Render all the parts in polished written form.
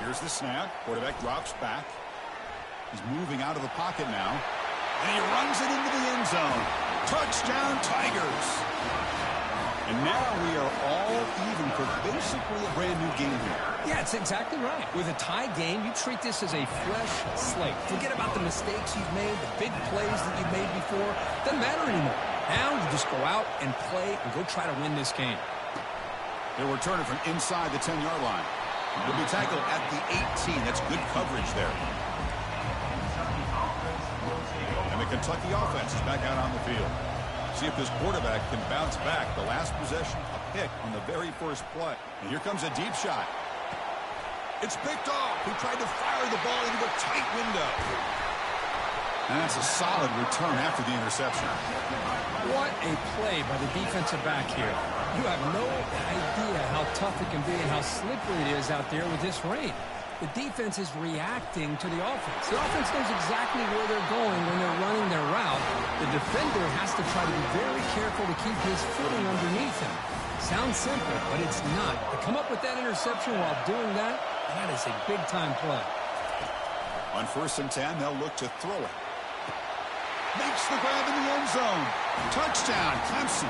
Here's the snap. Quarterback drops back. He's moving out of the pocket now. And he runs it into the end zone. Touchdown, Tigers. And now we are all even for basically a brand new game here. Yeah, it's exactly right. With a tie game, you treat this as a fresh slate. Forget about the mistakes you've made, the big plays that you've made before. Doesn't matter anymore. Now you just go out and play and go try to win this game. They'll return it from inside the 10-yard line. He'll be tackled at the 18. That's good coverage there. And the Kentucky offense is back out on the field. See if this quarterback can bounce back. The last possession, a pick on the very first play. And here comes a deep shot. It's picked off. He tried to fire the ball into a tight window. And that's a solid return after the interception. What a play by the defensive back here. You have no idea how tough it can be and how slippery it is out there with this rain. The defense is reacting to the offense. The offense knows exactly where they're going when they're running their route. The defender has to try to be very careful to keep his footing underneath him. Sounds simple, but it's not. To come up with that interception while doing that, that is a big-time play. On 1st and 10, they'll look to throw it. Makes the grab in the end zone. Touchdown, Clemson.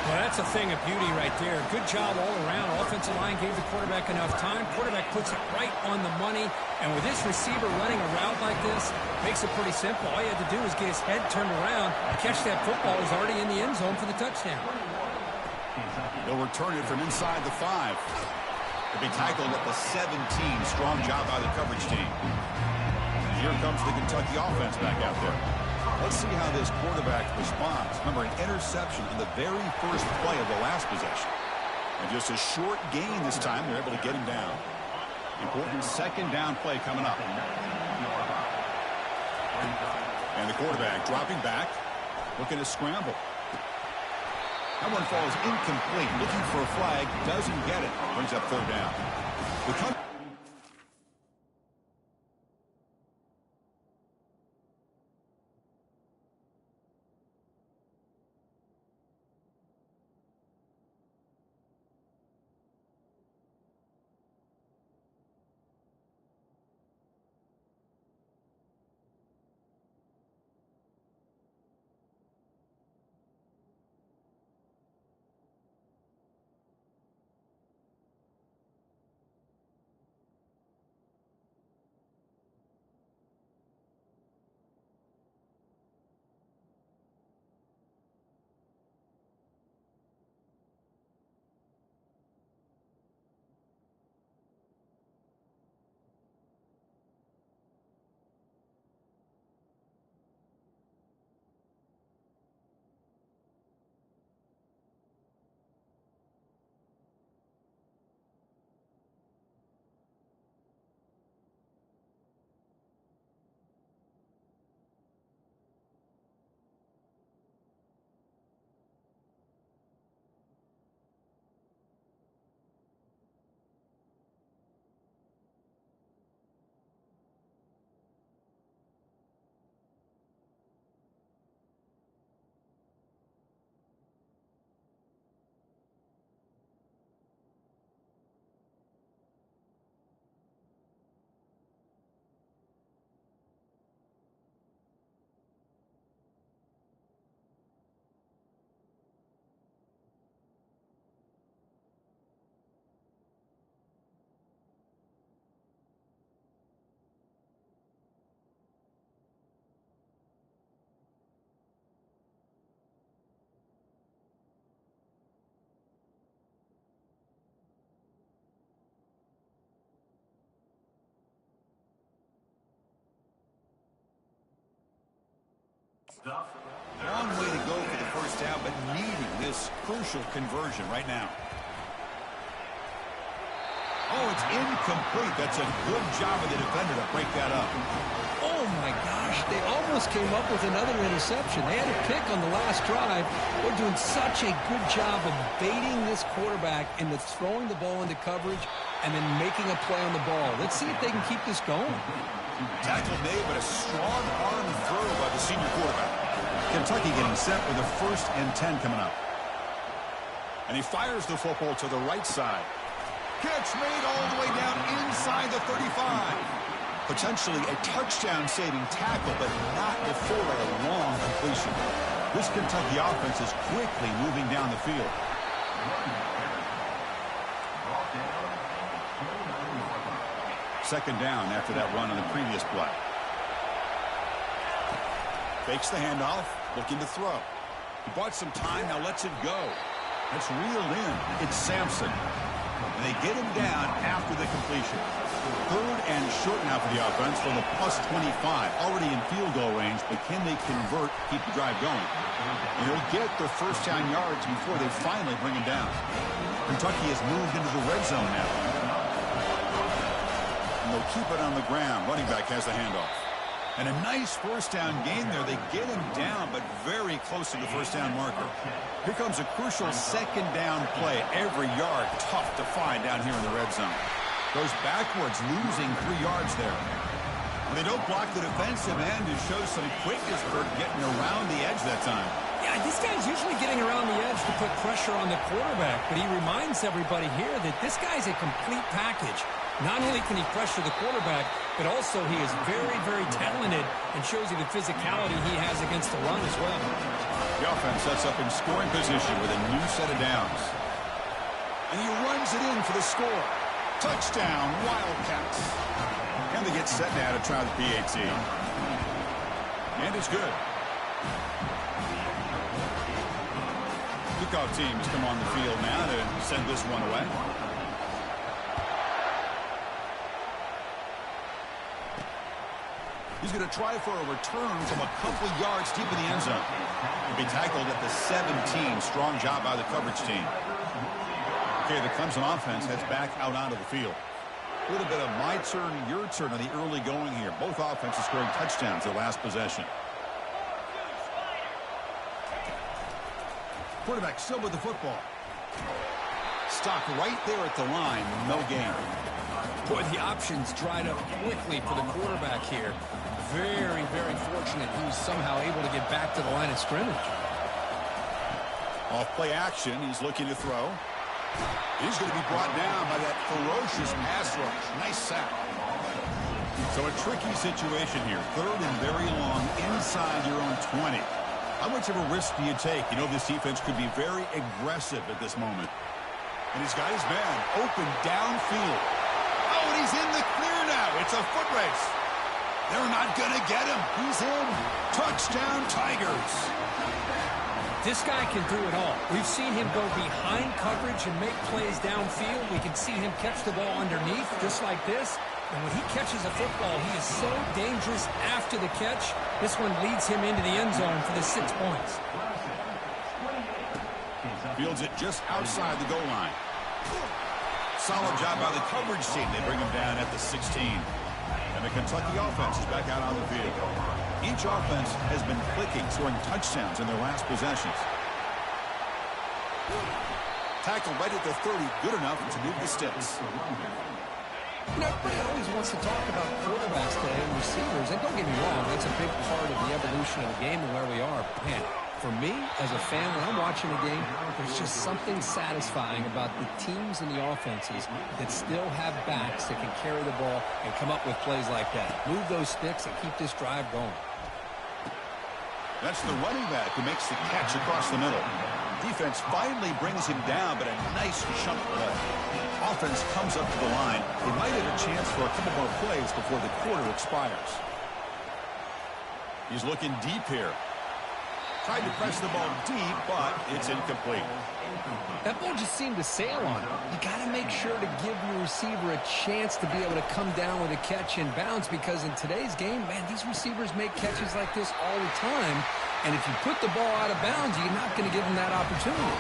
Well, that's a thing of beauty right there. Good job all around. Offensive line gave the quarterback enough time. Quarterback puts it right on the money. And with this receiver running a route like this, makes it pretty simple. All you had to do was get his head turned around, catch that football. He's already in the end zone for the touchdown. They'll return it from inside the 5. They'll be tackled at the 17. Strong job by the coverage team. And here comes the Kentucky offense back out there. Let's see how this quarterback responds. Remember, an interception on the very first play of the last possession. And just a short gain this time. They're able to get him down. Important second down play coming up. And the quarterback dropping back, looking to scramble. That one falls incomplete. Looking for a flag, doesn't get it. Brings up 3rd down. Long way to go for the first down, but needing this crucial conversion right now. Oh, it's incomplete. That's a good job of the defender to break that up. Oh, my gosh. They almost came up with another interception. They had a pick on the last drive. They're doing such a good job of baiting this quarterback into throwing the ball into coverage and then making a play on the ball. Let's see if they can keep this going. Tackle made, but a strong arm throw by the senior quarterback. Kentucky getting set with a 1st and 10 coming up. And he fires the football to the right side. Catch made all the way down inside the 35. Potentially a touchdown-saving tackle, but not before a long completion. This Kentucky offense is quickly moving down the field. Second down after that run on the previous play. Fakes the handoff, looking to throw. He bought some time, now lets it go. That's reeled in. It's Sampson. And they get him down after the completion. Third and short now for the offense from the plus 25. Already in field goal range, but can they convert, keep the drive going? And they'll get their first down yards before they finally bring him down. Kentucky has moved into the red zone now. And they'll keep it on the ground. Running back has the handoff. And a nice first down gain there. They get him down, but very close to the first down marker. Here comes a crucial second down play. Every yard tough to find down here in the red zone. Goes backwards, losing 3 yards there. When they don't block the defensive end, it shows some quickness for getting around the edge that time. Yeah, this guy's usually getting around the edge to put pressure on the quarterback, but he reminds everybody here that this guy's a complete package. Not only can he pressure the quarterback, but also he is very, very talented and shows you the physicality he has against the run as well. The offense sets up in scoring position with a new set of downs. And he runs it in for the score. Touchdown, Wildcats. And they get set now to try the PAT. And it's good. Kickoff teams come on the field now to send this one away. He's going to try for a return from a couple yards deep in the end zone. He'll be tackled at the 17. Strong job by the coverage team. Okay, the Clemson offense heads back out onto the field. A little bit of my turn, your turn on the early going here. Both offenses scoring touchdowns their last possession. Quarterback still with the football. Stopped right there at the line. No gain. Boy, the options dried up quickly for the quarterback here. Very, very fortunate he was somehow able to get back to the line of scrimmage. Off play action, he's looking to throw. He's going to be brought down by that ferocious pass rush. Nice sack. So a tricky situation here. Third and very long inside your own 20. How much of a risk do you take? You know this defense could be very aggressive at this moment. And he's got his man open downfield. Oh, and he's in the clear now. It's a foot race. They're not going to get him. He's in. Touchdown, Tigers. This guy can do it all. We've seen him go behind coverage and make plays downfield. We can see him catch the ball underneath just like this. And when he catches a football, he is so dangerous after the catch. This one leads him into the end zone for the 6 points. Fields it just outside the goal line. Solid job by the coverage team. They bring him down at the 16. And the Kentucky offense is back out on the field. Each offense has been clicking, scoring touchdowns in their last possessions. Tackle right at the 30, good enough to move the sticks. You know, everybody always wants to talk about quarterbacks today and receivers, and don't get me wrong, that's a big part of the evolution of the game and where we are. Man, for me, as a fan, when I'm watching a game, there's just something satisfying about the teams and the offenses that still have backs that can carry the ball and come up with plays like that. Move those sticks and keep this drive going. That's the running back who makes the catch across the middle. Defense finally brings him down, but a nice chunk play. Offense comes up to the line. They might have a chance for a couple more plays before the quarter expires. He's looking deep here. Tried to press the ball deep, but it's incomplete. That ball just seemed to sail on him. You got to make sure to give your receiver a chance to be able to come down with a catch and bounce, because in today's game, man, these receivers make catches like this all the time. And if you put the ball out of bounds, you're not going to give them that opportunity.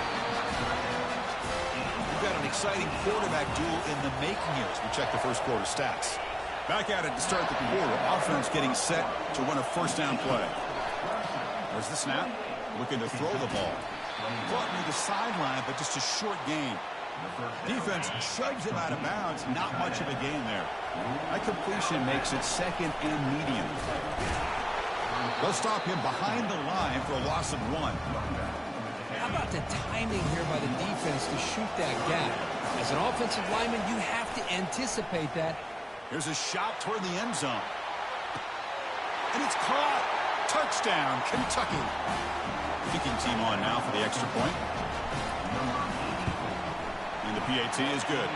We've got an exciting quarterback duel in the making here as we check the first quarter stats. Back at it to start the quarter. Offense getting set to run a first down play. There's the snap. Looking to throw the ball. Caught near the sideline, but just a short gain. Defense shoves him out of bounds. Not much of a gain there. That completion makes it second and medium. They'll stop him behind the line for a loss of 1. How about the timing here by the defense to shoot that gap? As an offensive lineman, you have to anticipate that. Here's a shot toward the end zone. And it's caught. Touchdown, Kentucky. Kicking team on now for the extra point. And the PAT is good.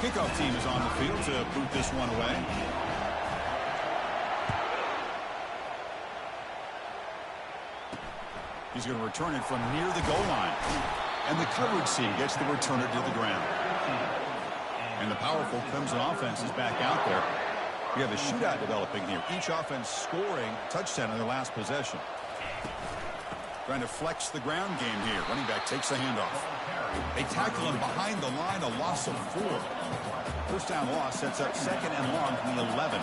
Kickoff team is on the field to boot this one away. He's going to return it from near the goal line. And the coverage team gets the returner to the ground. And the powerful Clemson offense is back out there. We have a shootout developing here. Each offense scoring a touchdown in their last possession. Trying to flex the ground game here. Running back takes the handoff. They tackle him behind the line, a loss of 4. First down loss sets up second and long from the 11.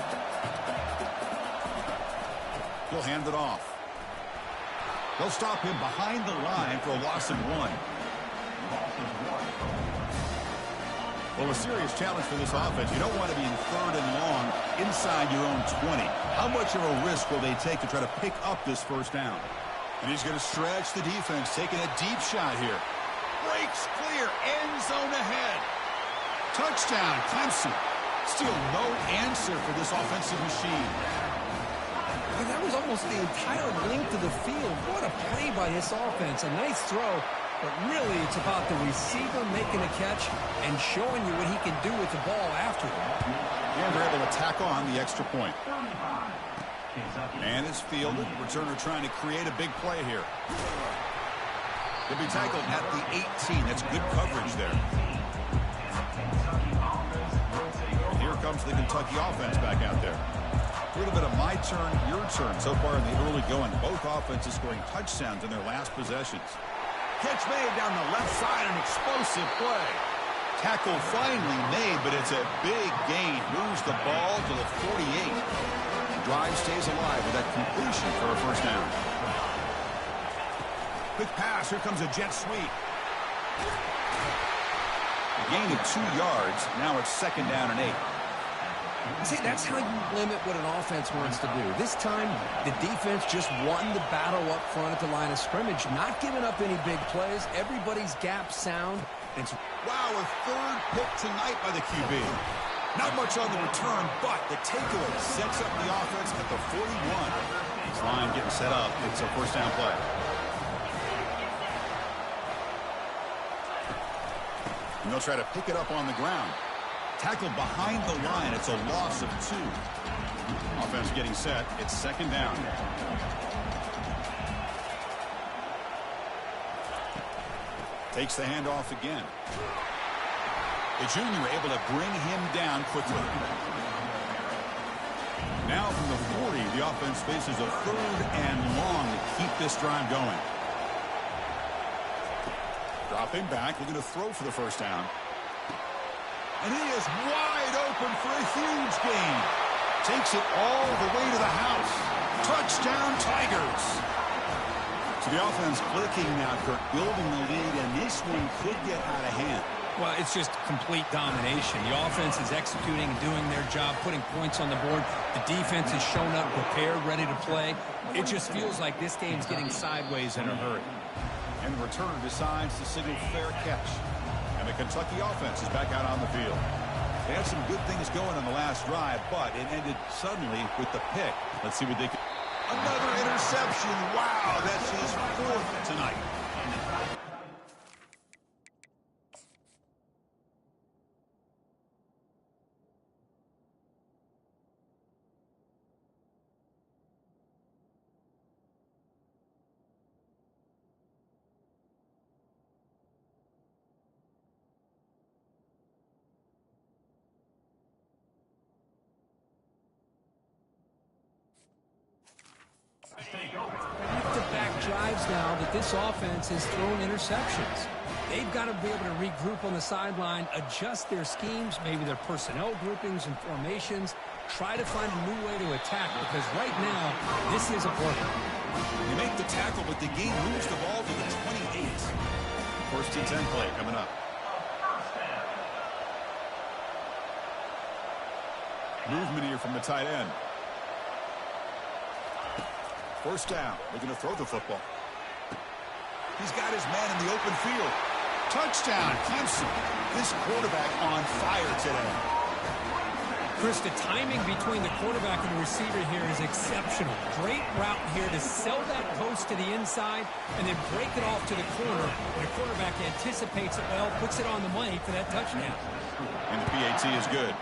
He'll hand it off. They'll stop him behind the line for a loss of 1. Well, a serious challenge for this offense. You don't want to be in third and long inside your own 20. How much of a risk will they take to try to pick up this first down? And he's going to stretch the defense, taking a deep shot here. Breaks clear, end zone ahead. Touchdown, Clemson. Still no answer for this offensive machine. And that was almost the entire length of the field. What a play by this offense. A nice throw, but really it's about the receiver making a catch and showing you what he can do with the ball after it. And they're able to tack on the extra point. And it's fielded. Returner trying to create a big play here. He'll be tackled at the 18. That's good coverage there. And here comes the Kentucky offense back out there. A little bit of my turn, your turn so far in the early going. Both offenses scoring touchdowns in their last possessions. Catch made down the left side, an explosive play. Tackle finally made, but it's a big gain. Moves the ball to the 48. Drive stays alive with that completion for a first down. Quick pass. Here comes a jet sweep. A gain of 2 yards. Now it's second down and 8. See, that's how you limit what an offense wants to do. This time, the defense just won the battle up front at the line of scrimmage, not giving up any big plays. Everybody's gap sound. Wow, a third pick tonight by the QB. Not much on the return, but the takeaway sets up the offense at the 41. This line getting set up. It's a first down play. And they'll try to pick it up on the ground. Tackled behind the line. It's a loss of 2. Offense getting set. It's second down. Takes the handoff again. The junior able to bring him down quickly. Now from the 40, the offense faces a third and long to keep this drive going. Dropping back, looking to throw for the first down. And he is wide open for a huge gain. Takes it all the way to the house. Touchdown, Tigers. So the offense clicking now, Kirk, building the lead, and this one could get out of hand. Well, it's just complete domination. The offense is executing and doing their job, putting points on the board. The defense has shown up, prepared, ready to play. It just feels like this game's getting sideways in a hurry. And the returner decides to signal fair catch. And the Kentucky offense is back out on the field. They had some good things going on the last drive, but it ended suddenly with the pick. Let's see what they can. Another interception. Wow, that's his 4th tonight. Back-to-back drives now that this offense has thrown interceptions. They've got to be able to regroup on the sideline, adjust their schemes, maybe their personnel groupings and formations, try to find a new way to attack, because right now, this isn't working. They make the tackle, but the game moves the ball to the 28. First and 10 play coming up. Movement here from the tight end. First down. Looking to throw the football. He's got his man in the open field. Touchdown, Clemson. This quarterback on fire today. Chris, the timing between the quarterback and the receiver here is exceptional. Great route here to sell that post to the inside and then break it off to the corner. And the quarterback anticipates it well, puts it on the money for that touchdown. And the PAT is good.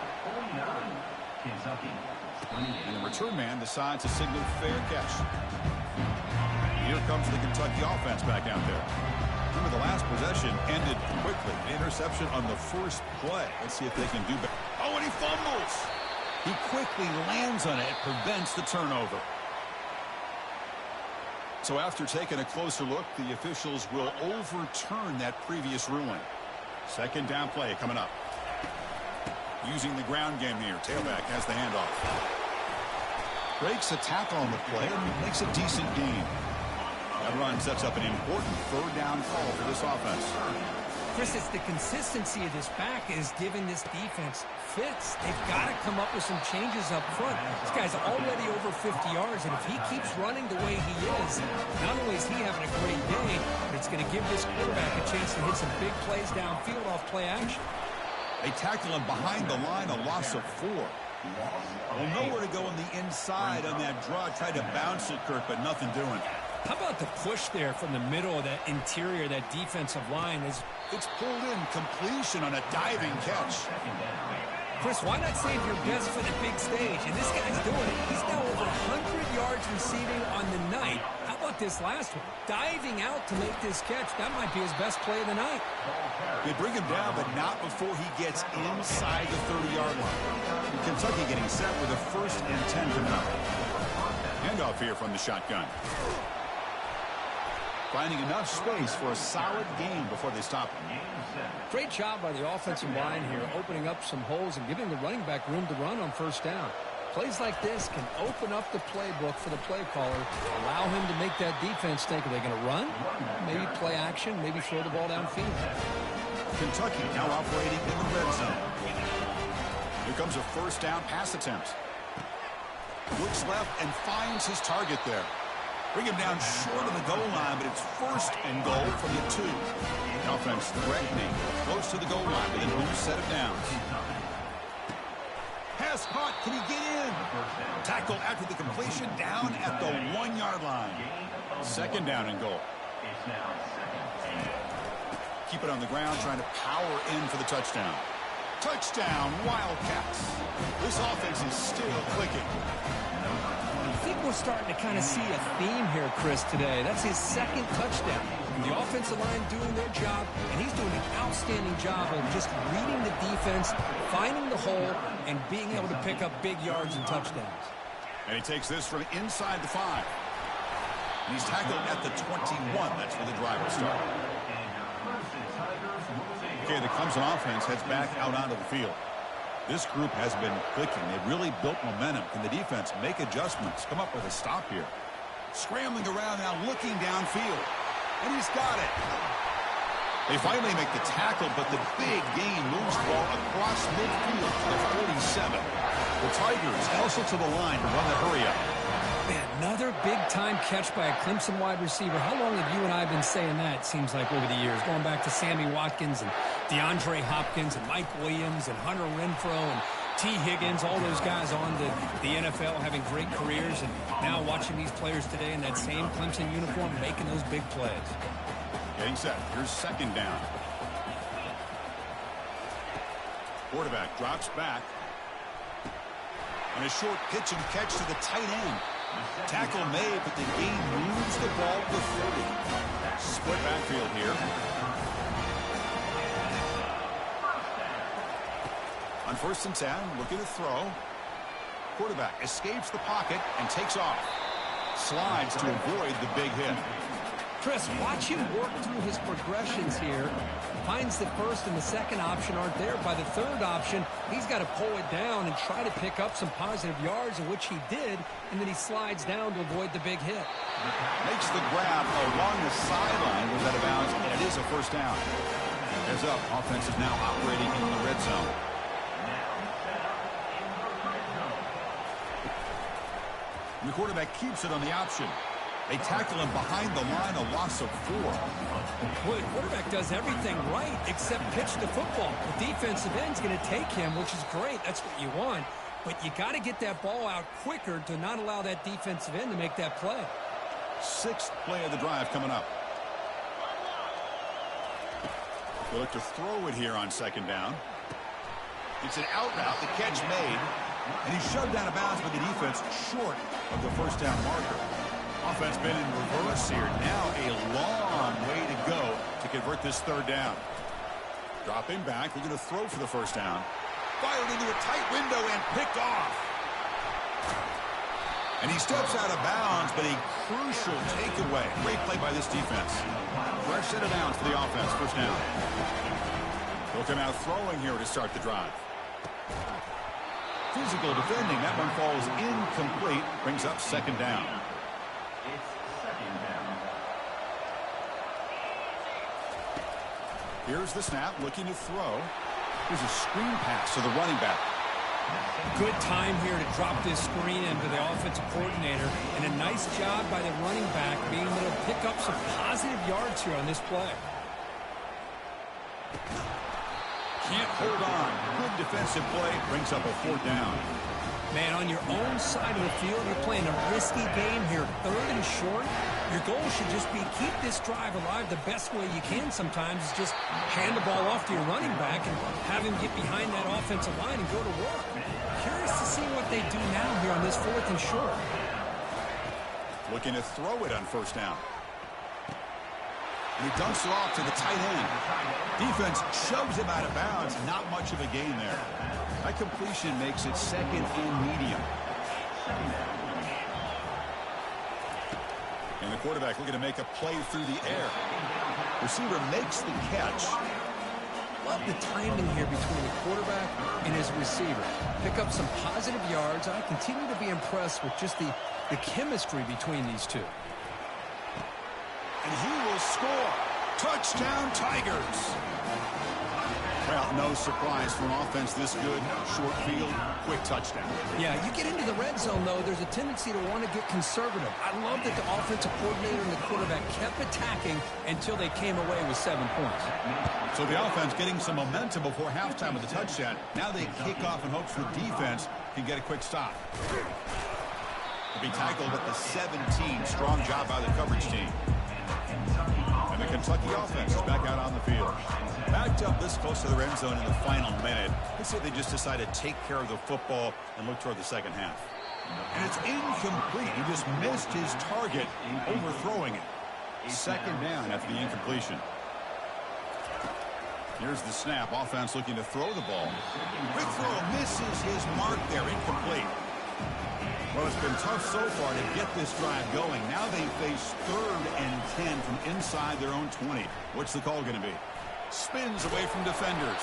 And the return man decides to signal fair catch. Here comes the Kentucky offense back out there. Remember, the last possession ended quickly. An interception on the first play. Let's see if they can do better. Oh, and he fumbles. He quickly lands on it. It prevents the turnover. So after taking a closer look, the officials will overturn that previous ruling. Second down play coming up. Using the ground game here. Tailback has the handoff. Breaks a tackle on the play and makes a decent gain. That run sets up an important third down call for this offense. Chris, it's the consistency of this back is giving this defense fits. They've got to come up with some changes up front. This guy's already over 50 yards, and if he keeps running the way he is, not only is he having a great day, but it's going to give this quarterback a chance to hit some big plays downfield off play action. They tackle him behind the line, a loss of 4. Well, nowhere to go on the inside on that draw. Tried to bounce it, Kirk, but nothing doing. How about the push there from the middle of that interior, that defensive line? It's pulled in, completion on a diving catch. Chris, why not save your best for the big stage? And this guy's doing it. He's now over 100 yards receiving on the night. How about this last one? Diving out to make this catch. That might be his best play of the night. They bring him down, but not before he gets inside the 30-yard line. Kentucky getting set with a 1st and 10 coming up. Handoff here from the shotgun. Finding enough space for a solid gain before they stop him. Great job by the offensive line here, opening up some holes and giving the running back room to run on 1st down. Plays like this can open up the playbook for the play caller, allow him to make that defense think, are they going to run? Maybe play action, maybe throw the ball downfield. Kentucky now operating in the red zone. Here comes a 1st down pass attempt. Looks left and finds his target there. Bring him down short of the goal line, but it's 1st and goal from the 2. The offense threatening, close to the goal line with a new set of downs. Pass caught. Can he get in? Tackle after the completion down at the 1-yard line. 2nd down and goal. Keep it on the ground, trying to power in for the touchdown. Touchdown, Wildcats. This offense is still clicking. I think we're starting to kind of see a theme here, Chris, today. That's his 2nd touchdown. The offensive line doing their job, and he's doing an outstanding job of just reading the defense, finding the hole, and being able to pick up big yards and touchdowns. And he takes this from inside the 5. And he's tackled at the 21. That's where the drive will start. Okay, the Clemson offense heads back out onto the field. This group has been clicking. They've really built momentum. Can the defense make adjustments? Come up with a stop here. Scrambling around now, looking downfield. And he's got it. They finally make the tackle, but the big gain moves the ball across midfield to the 47. The Tigers also to the line to run the hurry up. Man, another big-time catch by a Clemson wide receiver. How long have you and I been saying that, it seems like, over the years? Going back to Sammy Watkins and DeAndre Hopkins and Mike Williams and Hunter Renfrow and T. Higgins, all those guys on to the NFL having great careers, and now watching these players today in that same Clemson uniform making those big plays. Getting set. Here's 2nd down. Quarterback drops back. And a short pitch and catch to the tight end. Tackle made, but the gain moves the ball to 30. Split backfield here. On 1st and 10, looking to throw. Quarterback escapes the pocket and takes off. Slides to avoid the big hit. Chris, watch him work through his progressions here. Finds the 1st and the 2nd option aren't there. By the 3rd option, he's got to pull it down and try to pick up some positive yards, of which he did, and then he slides down to avoid the big hit. Makes the grab along the sideline, goes out of bounds, and it is a 1st down. Heads up, offense is now operating in the red zone. And the quarterback keeps it on the option. They tackle him behind the line, a loss of 4. Well, the quarterback does everything right except pitch the football. The defensive end's going to take him, which is great. That's what you want. But you got to get that ball out quicker to not allow that defensive end to make that play. 6th play of the drive coming up. They look to throw it here on 2nd down. It's an out route, the catch made, and he's shoved out of bounds by the defense short of the 1st down marker. Offense been in reverse here. Now a long way to go to convert this 3rd down. Dropping back, looking to throw for the 1st down. Fired into a tight window and picked off. And he steps out of bounds, but a crucial takeaway. Great play by this defense. Fresh set of downs for the offense, 1st down. They'll come out throwing here to start the drive. Physical defending. That one falls incomplete. Brings up 2nd down. Here's the snap, looking to throw. Here's a screen pass to the running back. Good time here to drop this screen into the offensive coordinator, and a nice job by the running back being able to pick up some positive yards here on this play. Can't hold on. Good defensive play. Brings up a 4th down. Man, on your own side of the field, you're playing a risky game here. 3rd and short. Your goal should just be keep this drive alive the best way you can sometimes is just hand the ball off to your running back and have him get behind that offensive line and go to work. Curious to see what they do now here on this 4th and short. Looking to throw it on 1st down. And he dumps it off to the tight end. Defense shoves him out of bounds. Not much of a gain there. That completion makes it 2nd and medium. And the quarterback looking to make a play through the air. Receiver makes the catch. Love the timing here between the quarterback and his receiver. Pick up some positive yards. I continue to be impressed with just the chemistry between these two. And he will score. Touchdown, Tigers. Well, no surprise for an offense this good. Short field, quick touchdown. Yeah, you get into the red zone, though, there's a tendency to want to get conservative. I love that the offensive coordinator and the quarterback kept attacking until they came away with 7 points. So the offense getting some momentum before halftime with the touchdown. Now they kick off in hopes the defense can get a quick stop. To be tackled at the 17. Strong job by the coverage team. And the Kentucky offense is back out on the field. Backed up this close to the end zone in the final minute. Let's say they just decide to take care of the football and look toward the 2nd half. And it's incomplete. He just missed his target, overthrowing it. 2nd down after the incompletion. Here's the snap. Offense looking to throw the ball. Quick throw misses his mark there. Incomplete. Well, it's been tough so far to get this drive going. Now they face 3rd and 10 from inside their own 20. What's the call going to be? Spins away from defenders.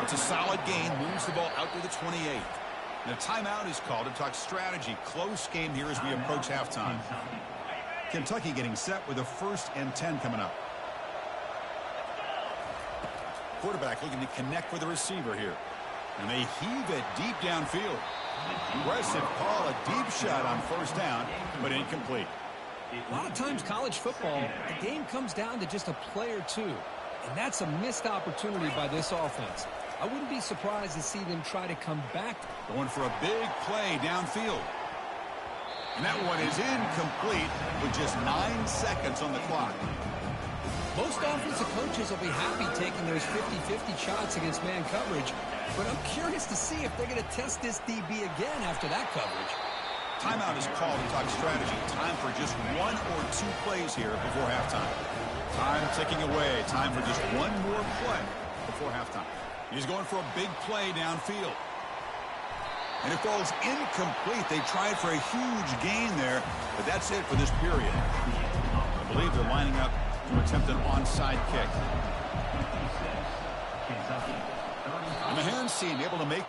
It's a solid gain. Moves the ball out to the 28. And a timeout is called to talk strategy. Close game here as we approach halftime. Kentucky getting set with a 1st and 10 coming up. Quarterback looking to connect with the receiver here. And they heave it deep downfield. Aggressive call, a deep shot on 1st down, but incomplete. A lot of times college football, the game comes down to just a play or two. And that's a missed opportunity by this offense. I wouldn't be surprised to see them try to come back. Going for a big play downfield. And that one is incomplete with just 9 seconds on the clock. Most offensive coaches will be happy taking those 50-50 shots against man coverage, but I'm curious to see if they're going to test this DB again after that coverage. Timeout is called to talk strategy. Time for just 1 or 2 plays here before halftime. Time ticking away. Time for just 1 more play before halftime. He's going for a big play downfield. And it falls incomplete. They tried for a huge gain there, but that's it for this period. I believe they're lining up to attempt an onside kick. And the hands team able to make